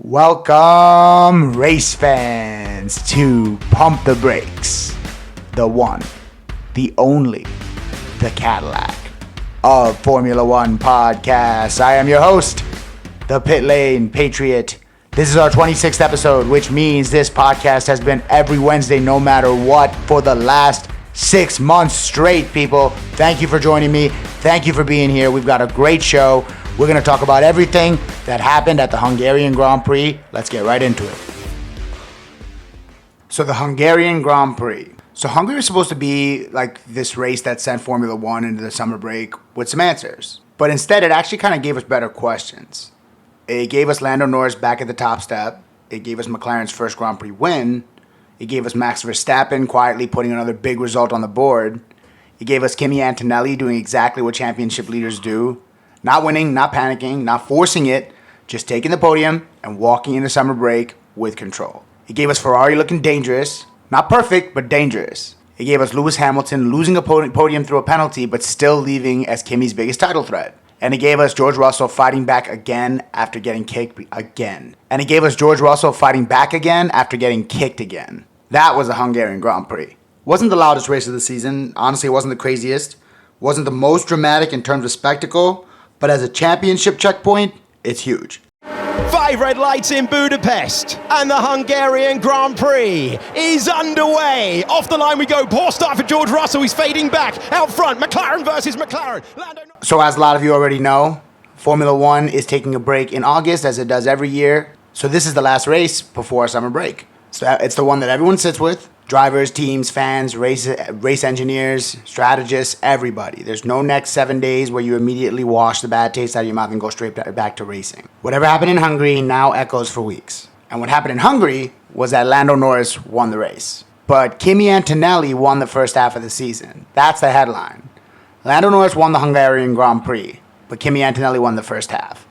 Welcome, race fans, to Pump the Brakes, the one, the only, the Cadillac of Formula One podcasts. I am your host, the Pit Lane Patriot. This is our 26th episode, which means this podcast has been every Wednesday, no matter what, for the last 6 months straight, people. Thank you for joining me. Thank you for being here. We've got a great show. We're going to talk about everything that happened at the Hungarian Grand Prix. Let's get right into it. So the Hungarian Grand Prix. So Hungary was supposed to be like this race that sent Formula One into the summer break with some answers. But instead, it actually kind of gave us better questions. It gave us Lando Norris back at the top step. It gave us McLaren's first Grand Prix win. It gave us Max Verstappen quietly putting another big result on the board. It gave us Kimi Antonelli doing exactly what championship leaders do. Not winning, not panicking, not forcing it, just taking the podium and walking into summer break with control. It gave us Ferrari looking dangerous, not perfect, but dangerous. It gave us Lewis Hamilton losing a podium through a penalty, but still leaving as Kimi's biggest title threat. And it gave us George Russell fighting back again after getting kicked again. And it gave us George Russell fighting back again after getting kicked again. That was the Hungarian Grand Prix. Wasn't the loudest race of the season. Honestly, it wasn't the craziest. Wasn't the most dramatic in terms of spectacle. But as a championship checkpoint, it's huge. 5 red lights in Budapest, and the Hungarian Grand Prix is underway. Off the line we go. Poor start for George Russell. He's fading back. Out front, McLaren versus McLaren. So as a lot of you already know, Formula One is taking a break in August, as it does every year. So this is the last race before summer break. So it's the one that everyone sits with. Drivers, teams, fans, race engineers, strategists, everybody. There's no next 7 days where you immediately wash the bad taste out of your mouth and go straight back to racing. Whatever happened in Hungary now echoes for weeks. And what happened in Hungary was that Lando Norris won the race. But Kimi Antonelli won the first half of the season. That's the headline. Lando Norris won the Hungarian Grand Prix, but Kimi Antonelli won the first half.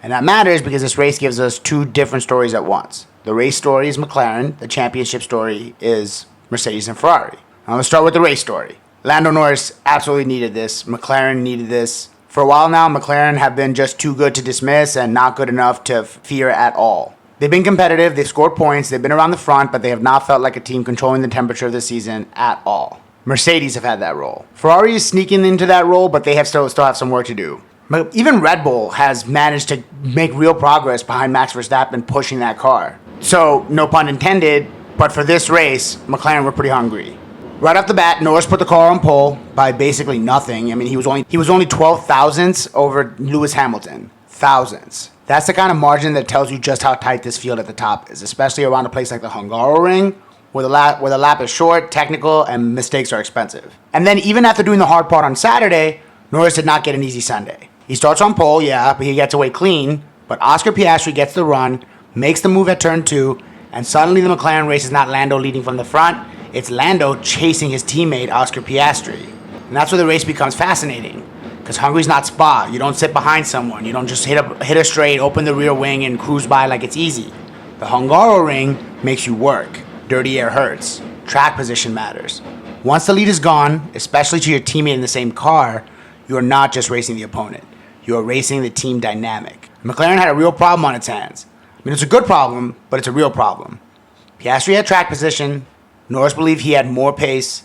And that matters because this race gives us two different stories at once. The race story is McLaren. The championship story is Mercedes and Ferrari. Now let's start with the race story. Lando Norris absolutely needed this. McLaren needed this. For a while now, McLaren have been just too good to dismiss and not good enough to fear at all. They've been competitive. They've scored points. They've been around the front, but they have not felt like a team controlling the temperature of the season at all. Mercedes have had that role. Ferrari is sneaking into that role, but they have still have some work to do. Even Red Bull has managed to make real progress behind Max Verstappen pushing that car. So, no pun intended, but for this race, McLaren were pretty hungry. Right off the bat, Norris put the car on pole by basically nothing. I mean, he was only 12 thousandths over Lewis Hamilton. Thousandths. That's the kind of margin that tells you just how tight this field at the top is, especially around a place like the Hungaroring, where the lap is short, technical, and mistakes are expensive. And then even after doing the hard part on Saturday, Norris did not get an easy Sunday. He starts on pole, yeah, but he gets away clean. But Oscar Piastri gets the run, makes the move at turn 2, and suddenly the McLaren race is not Lando leading from the front, it's Lando chasing his teammate Oscar Piastri. And that's where the race becomes fascinating, because Hungary's not Spa. You don't sit behind someone. You don't just hit a straight, open the rear wing, and cruise by like it's easy. The Hungaroring makes you work. Dirty air hurts. Track position matters. Once the lead is gone, especially to your teammate in the same car, you are not just racing the opponent. You are racing the team dynamic. McLaren had a real problem on its hands. I mean, it's a good problem, but it's a real problem. Piastri had track position. Norris believed he had more pace.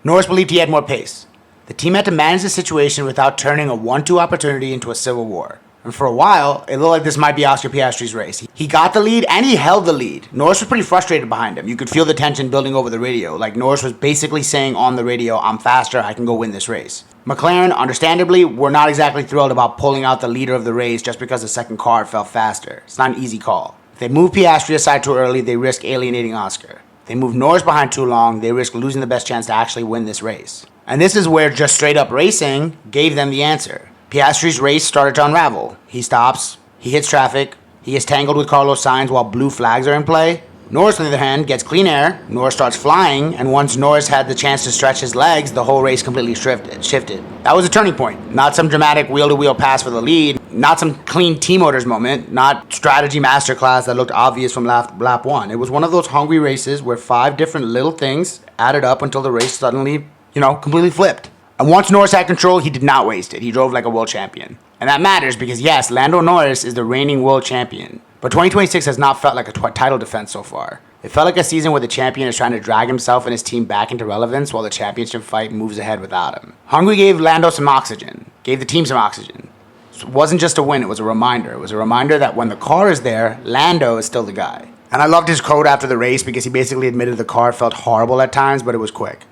The team had to manage the situation without turning a 1-2 opportunity into a civil war. And for a while, it looked like this might be Oscar Piastri's race. He got the lead, and he held the lead. Norris was pretty frustrated behind him. You could feel the tension building over the radio. Like, Norris was basically saying on the radio, I'm faster, I can go win this race. McLaren, understandably, were not exactly thrilled about pulling out the leader of the race just because the second car felt faster. It's not an easy call. If they move Piastri aside too early, they risk alienating Oscar. If they move Norris behind too long, they risk losing the best chance to actually win this race. And this is where just straight up racing gave them the answer. Piastri's race started to unravel. He stops, he hits traffic, he gets tangled with Carlos Sainz while blue flags are in play. Norris, on the other hand, gets clean air. Norris starts flying, and once Norris had the chance to stretch his legs, the whole race completely shifted. That was a turning point. Not some dramatic wheel-to-wheel pass for the lead, not some clean team orders moment, not strategy masterclass that looked obvious from lap 1. It was one of those hungry races where 5 different little things added up until the race suddenly, completely flipped. And once Norris had control, he did not waste it. He drove like a world champion. And that matters because, yes, Lando Norris is the reigning world champion. But 2026 has not felt like a title defense so far. It felt like a season where the champion is trying to drag himself and his team back into relevance while the championship fight moves ahead without him. Hungary gave Lando some oxygen, gave the team some oxygen. So it wasn't just a win, it was a reminder. It was a reminder that when the car is there, Lando is still the guy. And I loved his quote after the race because he basically admitted the car felt horrible at times, but it was quick.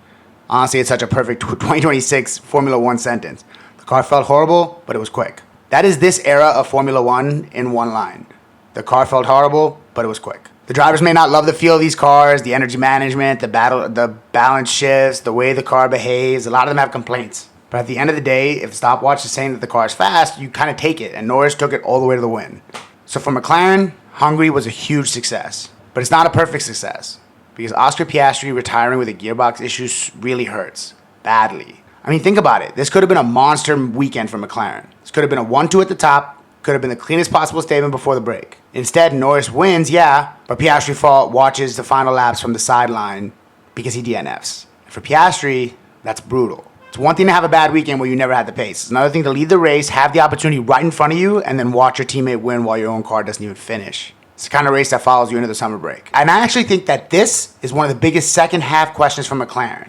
Honestly, it's such a perfect 2026 Formula One sentence. The car felt horrible, but it was quick. That is this era of Formula One in one line. The car felt horrible, but it was quick. The drivers may not love the feel of these cars, the energy management, the balance shifts, the way the car behaves. A lot of them have complaints. But at the end of the day, if the stopwatch is saying that the car is fast, you kind of take it, and Norris took it all the way to the win. So for McLaren, Hungary was a huge success. But it's not a perfect success, because Oscar Piastri retiring with a gearbox issue really hurts. Badly. I mean, think about it. This could have been a monster weekend for McLaren. This could have been a 1-2 at the top. Could have been the cleanest possible statement before the break. Instead, Norris wins, yeah, but Piastri watches the final laps from the sideline because he DNFs. For Piastri, that's brutal. It's one thing to have a bad weekend where you never had the pace. It's another thing to lead the race, have the opportunity right in front of you, and then watch your teammate win while your own car doesn't even finish. It's the kind of race that follows you into the summer break. And I actually think that this is one of the biggest second half questions for McLaren.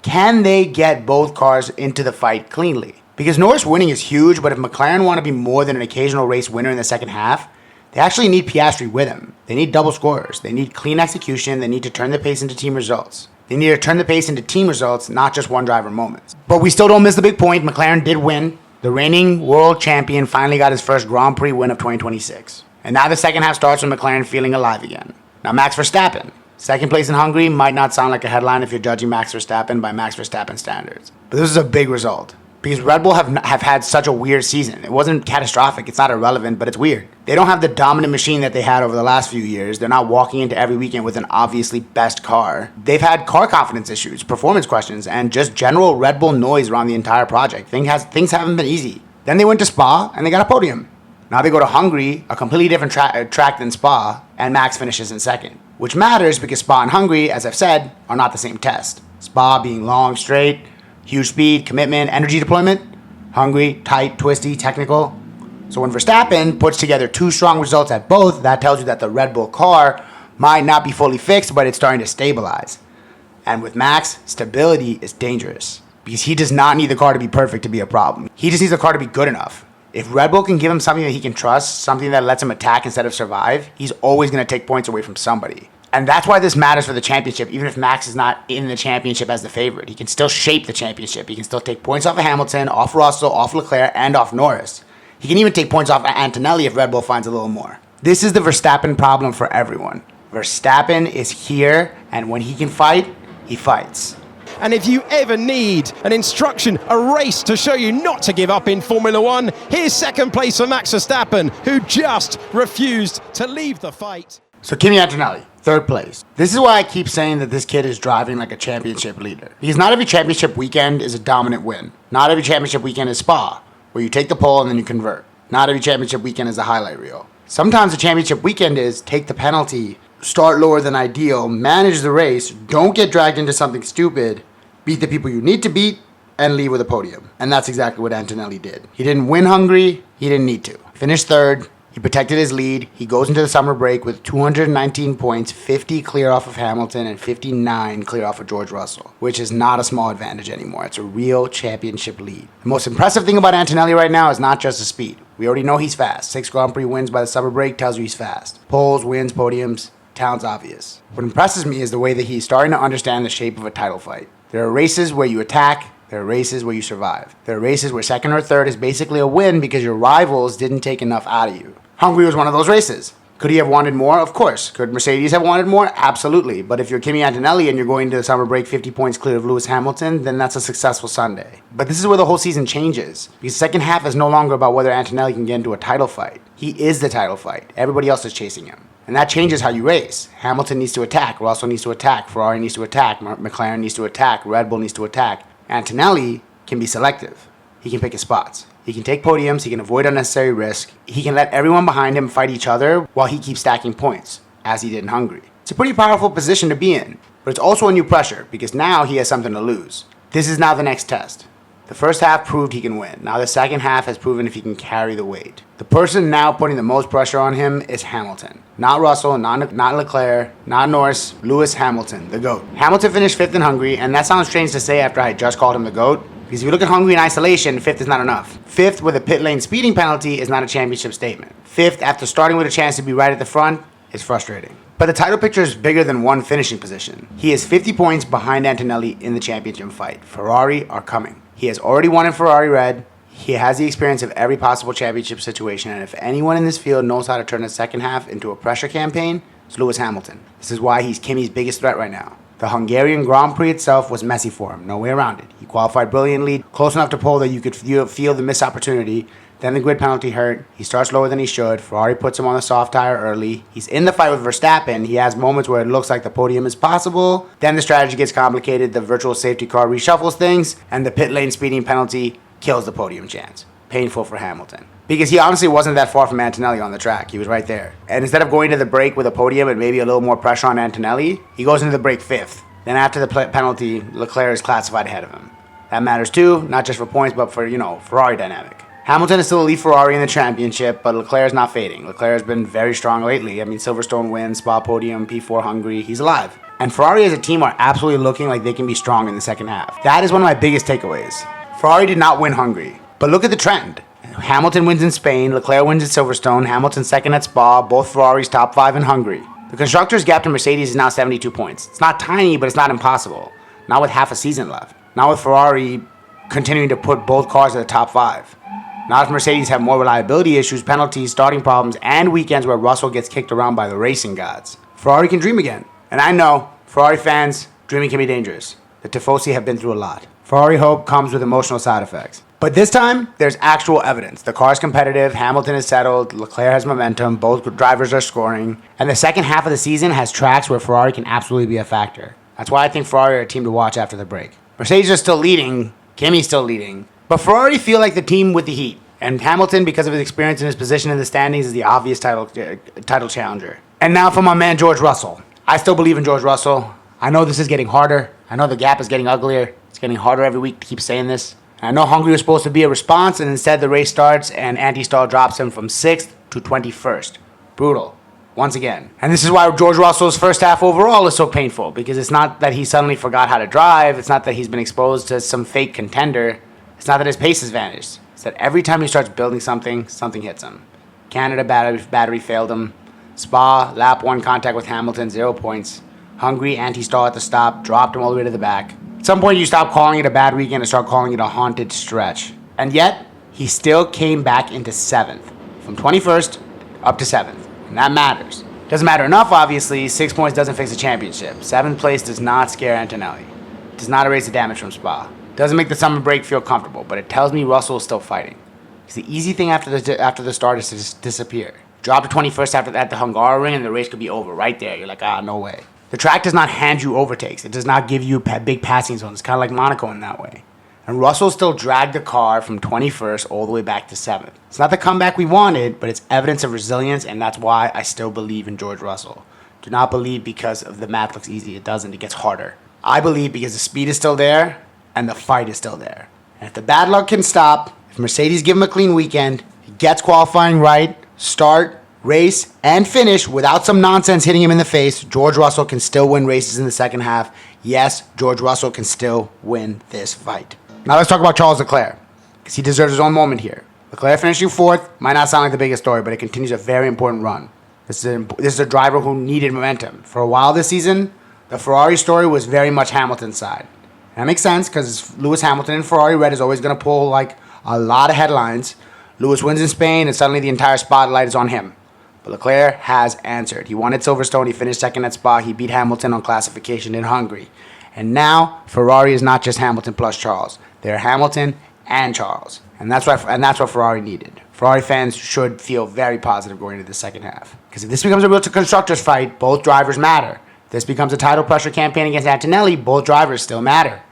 Can they get both cars into the fight cleanly? Because Norris winning is huge, but if McLaren want to be more than an occasional race winner in the second half, they actually need Piastri with him. They need double scorers. They need clean execution. They need to turn the pace into team results. They need to turn the pace into team results, not just one driver moments. But we still don't miss the big point. McLaren did win. The reigning world champion finally got his first Grand Prix win of 2026. And now the second half starts with McLaren feeling alive again. Now Max Verstappen. Second place in Hungary might not sound like a headline if you're judging Max Verstappen by Max Verstappen standards. But this is a big result. Because Red Bull have had such a weird season. It wasn't catastrophic, it's not irrelevant, but it's weird. They don't have the dominant machine that they had over the last few years. They're not walking into every weekend with an obviously best car. They've had car confidence issues, performance questions, and just general Red Bull noise around the entire project. Things haven't been easy. Then they went to Spa, and they got a podium. Now they go to Hungary, a completely different track than Spa, and Max finishes in second. Which matters because Spa and Hungary, as I've said, are not the same test. Spa being long, straight, huge speed, commitment, energy deployment. Hungary, tight, twisty, technical. So when Verstappen puts together two strong results at both, that tells you that the Red Bull car might not be fully fixed, but it's starting to stabilize. And with Max, stability is dangerous because he does not need the car to be perfect to be a problem. He just needs the car to be good enough. If Red Bull can give him something that he can trust, something that lets him attack instead of survive, he's always going to take points away from somebody. And that's why this matters for the championship, even if Max is not in the championship as the favorite. He can still shape the championship. He can still take points off of Hamilton, off Russell, off Leclerc, and off Norris. He can even take points off Antonelli if Red Bull finds a little more. This is the Verstappen problem for everyone. Verstappen is here, and when he can fight, he fights. And if you ever need an instruction, a race to show you not to give up in Formula One, here's second place for Max Verstappen, who just refused to leave the fight. So Kimi Antonelli, third place. This is why I keep saying that this kid is driving like a championship leader. Because not every championship weekend is a dominant win. Not every championship weekend is Spa, where you take the pole and then you convert. Not every championship weekend is a highlight reel. Sometimes a championship weekend is take the penalty, start lower than ideal, manage the race, don't get dragged into something stupid, beat the people you need to beat, and leave with a podium. And that's exactly what Antonelli did. He didn't win Hungary, he didn't need to. Finished third, he protected his lead, he goes into the summer break with 219 points, 50 clear off of Hamilton, and 59 clear off of George Russell, which is not a small advantage anymore. It's a real championship lead. The most impressive thing about Antonelli right now is not just the speed. We already know he's fast. 6 Grand Prix wins by the summer break tells you he's fast. Poles, wins, podiums, talent's obvious. What impresses me is the way that he's starting to understand the shape of a title fight. There are races where you attack, there are races where you survive. There are races where second or third is basically a win because your rivals didn't take enough out of you. Hungary was one of those races. Could he have wanted more? Of course. Could Mercedes have wanted more? Absolutely. But if you're Kimi Antonelli and you're going to the summer break 50 points clear of Lewis Hamilton, then that's a successful Sunday. But this is where the whole season changes. Because the second half is no longer about whether Antonelli can get into a title fight. He is the title fight. Everybody else is chasing him. And that changes how you race. Hamilton needs to attack. Russell needs to attack. Ferrari needs to attack. McLaren needs to attack. Red Bull needs to attack. Antonelli can be selective. He can pick his spots. He can take podiums, he can avoid unnecessary risk, he can let everyone behind him fight each other while he keeps stacking points, as he did in Hungary. It's a pretty powerful position to be in, but it's also a new pressure because now he has something to lose. This is now the next test. The first half proved he can win. Now the second half has proven if he can carry the weight. The person now putting the most pressure on him is Hamilton. Not Russell, not Leclerc, not Norris, Lewis Hamilton, the GOAT. Hamilton finished 5th in Hungary, and that sounds strange to say after I just called him the GOAT, because if you look at Hungary in isolation, 5th is not enough. 5th with a pit lane speeding penalty is not a championship statement. 5th after starting with a chance to be right at the front is frustrating. But the title picture is bigger than one finishing position. He is 50 points behind Antonelli in the championship fight. Ferrari are coming. He has already won in Ferrari Red. He has the experience of every possible championship situation, and if anyone in this field knows how to turn the second half into a pressure campaign, it's Lewis Hamilton. This is why he's Kimi's biggest threat right now. The Hungarian Grand Prix itself was messy for him, no way around it. He qualified brilliantly, close enough to pole that you could feel the missed opportunity. Then the grid penalty hurt. He starts lower than he should. Ferrari puts him on the soft tire early. He's in the fight with Verstappen. He has moments where it looks like the podium is possible. Then the strategy gets complicated. The virtual safety car reshuffles things, and the pit lane speeding penalty kills the podium chance. Painful for Hamilton. Because he honestly wasn't that far from Antonelli on the track. He was right there. And instead of going to the break with a podium and maybe a little more pressure on Antonelli, he goes into the break 5th. Then after the penalty, Leclerc is classified ahead of him. That matters too, not just for points, but for, Ferrari dynamic. Hamilton is still a lead Ferrari in the championship, but Leclerc is not fading. Leclerc has been very strong lately. Silverstone wins, Spa podium, P4 Hungary. He's alive. And Ferrari as a team are absolutely looking like they can be strong in the second half. That is one of my biggest takeaways. Ferrari did not win Hungary, but look at the trend. Hamilton wins in Spain, Leclerc wins at Silverstone, Hamilton second at Spa, both Ferraris top 5 in Hungary. The constructors' gap to Mercedes is now 72 points. It's not tiny, but it's not impossible. Not with half a season left. Not with Ferrari continuing to put both cars in the top 5. Not if Mercedes have more reliability issues, penalties, starting problems, and weekends where Russell gets kicked around by the racing gods. Ferrari can dream again. And I know, Ferrari fans, dreaming can be dangerous. The Tifosi have been through a lot. Ferrari hope comes with emotional side effects. But this time, there's actual evidence. The car is competitive, Hamilton is settled, Leclerc has momentum, both drivers are scoring, and the second half of the season has tracks where Ferrari can absolutely be a factor. That's why I think Ferrari are a team to watch after the break. Mercedes are still leading, Kimi's still leading, but Ferrari feel like the team with the heat. And Hamilton, because of his experience and his position in the standings, is the obvious title challenger. And now for my man George Russell. I still believe in George Russell. I know this is getting harder. I know the gap is getting uglier. It's getting harder every week to keep saying this. And I know Hungary was supposed to be a response, and instead the race starts and anti-stall drops him from 6th to 21st. Brutal. Once again. And this is why George Russell's first half overall is so painful, because it's not that he suddenly forgot how to drive. It's not that he's been exposed to some fake contender. It's not that his pace has vanished. It's that every time he starts building something, something hits him. Canada battery failed him. Spa, lap 1 contact with Hamilton, 0 points. Hungary, anti-stall at the stop, dropped him all the way to the back. At some point, you stop calling it a bad weekend and start calling it a haunted stretch. And yet, he still came back into 7th. From 21st up to 7th. And that matters. Doesn't matter enough, obviously. 6 points doesn't fix a championship. 7th place does not scare Antonelli. Does not erase the damage from Spa. Doesn't make the summer break feel comfortable, but it tells me Russell is still fighting. Because the easy thing after the start is to just disappear. Drop to 21st at the Hungaroring and the race could be over right there. You're like, no way. The track does not hand you overtakes. It does not give you big passing zones. It's kind of like Monaco in that way. And Russell still dragged the car from 21st all the way back to 7th. It's not the comeback we wanted, but it's evidence of resilience, and that's why I still believe in George Russell. Do not believe because of the math looks easy. It doesn't. It gets harder. I believe because the speed is still there and the fight is still there. And if the bad luck can stop, if Mercedes give him a clean weekend, he gets qualifying right, start, race, and finish without some nonsense hitting him in the face, George Russell can still win races in the second half. Yes, George Russell can still win this fight. Now let's talk about Charles Leclerc, because he deserves his own moment here. Leclerc finishing 4th might not sound like the biggest story, but it continues a very important run. This is a driver who needed momentum. For a while this season, the Ferrari story was very much Hamilton's side. And that makes sense, because Lewis Hamilton in Ferrari Red is always going to pull like a lot of headlines. Lewis wins in Spain, and suddenly the entire spotlight is on him. But Leclerc has answered. He won at Silverstone. He finished 2nd at Spa. He beat Hamilton on classification in Hungary. And now Ferrari is not just Hamilton plus Charles. They're Hamilton and Charles. And that's what Ferrari needed. Ferrari fans should feel very positive going into the second half. Because if this becomes a real constructors fight, both drivers matter. If this becomes a title pressure campaign against Antonelli, both drivers still matter.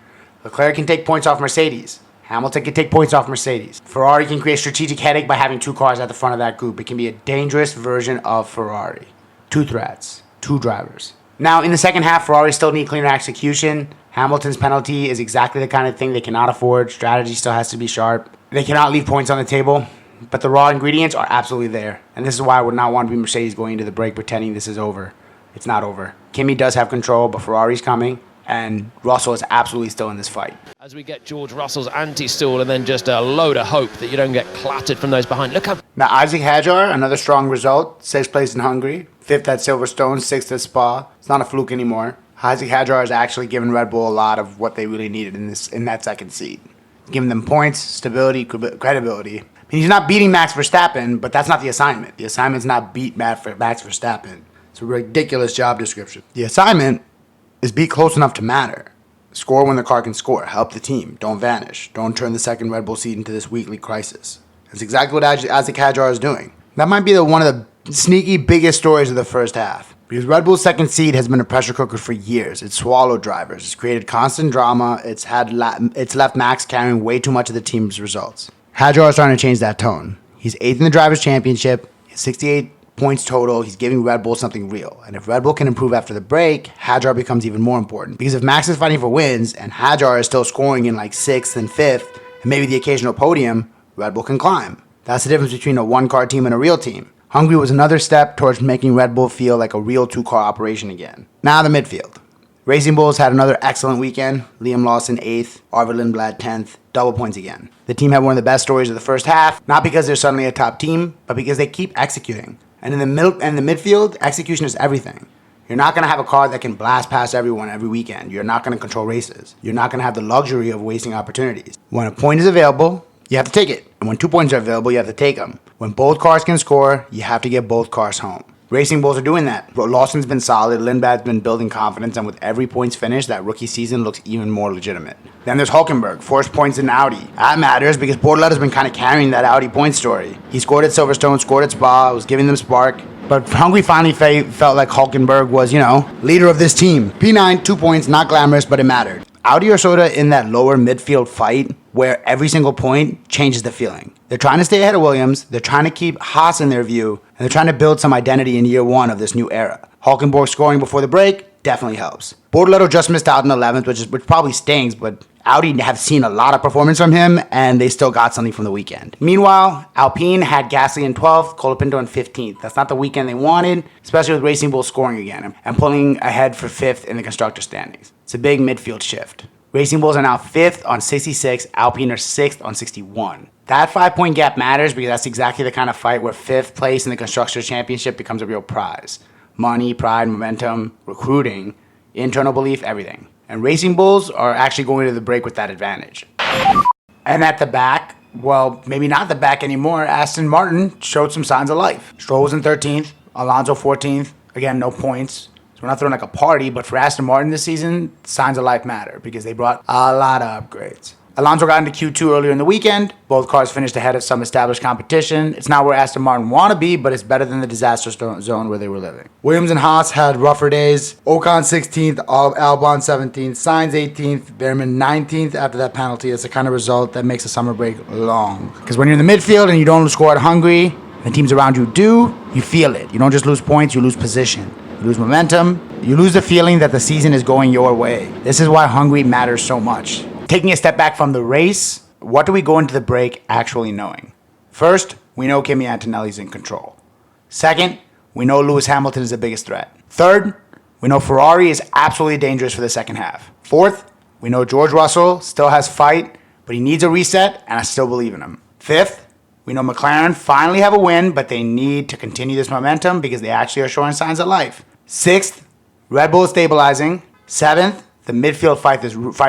Leclerc can take points off Mercedes. Hamilton can take points off Mercedes. Ferrari can create strategic headache by having 2 cars at the front of that group. It can be a dangerous version of Ferrari. 2 threats, 2 drivers. Now, in the second half, Ferrari still need cleaner execution. Hamilton's penalty is exactly the kind of thing they cannot afford. Strategy still has to be sharp. They cannot leave points on the table, but the raw ingredients are absolutely there. And this is why I would not want to be Mercedes going into the break pretending this is over. It's not over. Kimi does have control, but Ferrari's coming, and Russell is absolutely still in this fight. As we get George Russell's anti-stall and then just a load of hope that you don't get clattered from those behind. Look how... Now, Isaac Hadjar, another strong result. 6th place in Hungary. 5th at Silverstone. 6th at Spa. It's not a fluke anymore. Isaac Hadjar has actually given Red Bull a lot of what they really needed in that second seat. Giving them points, stability, credibility. I mean, he's not beating Max Verstappen, but that's not the assignment. The assignment's not beat Max Verstappen. It's a ridiculous job description. The assignment is be close enough to matter. Score when the car can score. Help the team. Don't vanish. Don't turn the second Red Bull seat into this weekly crisis. That's exactly what Isaac Hadjar is doing. That might be one of the sneaky biggest stories of the first half. Because Red Bull's second seed has been a pressure cooker for years. It's swallowed drivers. It's created constant drama. It's left Max carrying way too much of the team's results. Hadjar is starting to change that tone. He's 8th in the Drivers' Championship. He's 68 points total. He's giving Red Bull something real. And if Red Bull can improve after the break, Hadjar becomes even more important. Because if Max is fighting for wins and Hadjar is still scoring in like 6th and 5th, and maybe the occasional podium, Red Bull can climb. That's the difference between a one-car team and a real team. Hungary was another step towards making Red Bull feel like a real two-car operation again. Now the midfield. Racing Bulls had another excellent weekend. Liam Lawson 8th, Arvid Lindblad 10th, double points again. The team had one of the best stories of the first half, not because they're suddenly a top team, but because they keep executing. And in the midfield, execution is everything. You're not going to have a car that can blast past everyone every weekend. You're not going to control races. You're not going to have the luxury of wasting opportunities. When a point is available, you have to take it. And when 2 points are available, you have to take them. When both cars can score, you have to get both cars home. Racing Bulls are doing that. Lawson's been solid, Lindblad's been building confidence, and with every points finished, that rookie season looks even more legitimate. Then there's Hülkenberg, 4 points in Audi. That matters because Bortoletta's been kind of carrying that Audi point story. He scored at Silverstone, scored at Spa, was giving them spark. But Hungary finally felt like Hülkenberg was, leader of this team. P9, 2 points, not glamorous, but it mattered. Audi are sort of in that lower midfield fight where every single point changes the feeling. They're trying to stay ahead of Williams, they're trying to keep Haas in their view, and they're trying to build some identity in year 1 of this new era. Hülkenberg scoring before the break definitely helps. Bortoletto just missed out in 11th, which probably stings, but Audi have seen a lot of performance from him, and they still got something from the weekend. Meanwhile, Alpine had Gasly in 12th, Colapinto in 15th. That's not the weekend they wanted, especially with Racing Bull scoring again and pulling ahead for 5th in the constructor standings. It's a big midfield shift. Racing Bulls are now 5th on 66, Alpine are 6th on 61. That 5-point gap matters because that's exactly the kind of fight where 5th place in the Constructors' Championship becomes a real prize. Money, pride, momentum, recruiting, internal belief, everything. And Racing Bulls are actually going to the break with that advantage. And at the back, well, maybe not the back anymore, Aston Martin showed some signs of life. Stroll was in 13th, Alonso 14th, again, no points. We're not throwing like a party, but for Aston Martin this season, signs of life matter because they brought a lot of upgrades. Alonso got into Q2 earlier in the weekend. Both cars finished ahead of some established competition. It's not where Aston Martin want to be, but it's better than the disaster zone where they were living. Williams and Haas had rougher days. Ocon 16th, Albon 17th, Sainz 18th, Behrman 19th after that penalty. It's the kind of result that makes a summer break long. Because when you're in the midfield and you don't score at Hungary, the teams around you do, you feel it. You don't just lose points, you lose position. You lose momentum. You lose the feeling that the season is going your way. This is why Hungary matters so much. Taking a step back from the race, what do we go into the break actually knowing? First, we know Kimi Antonelli's in control. Second, we know Lewis Hamilton is the biggest threat. Third, we know Ferrari is absolutely dangerous for the second half. Fourth, we know George Russell still has fight, but he needs a reset, and I still believe in him. Fifth, we know McLaren finally have a win, but they need to continue this momentum because they actually are showing signs of life. Sixth, Red Bull is stabilizing. Seventh, the midfield fight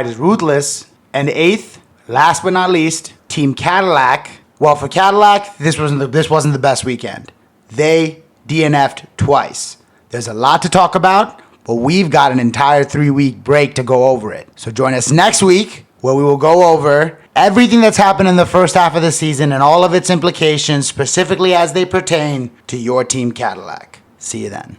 is ruthless. And eighth, last but not least, Team Cadillac. Well, for Cadillac, this wasn't the best weekend. They DNF'd twice. There's a lot to talk about, but we've got an entire 3-week break to go over it. So join us next week where we will go over everything that's happened in the first half of the season and all of its implications, specifically as they pertain to your Team Cadillac. See you then.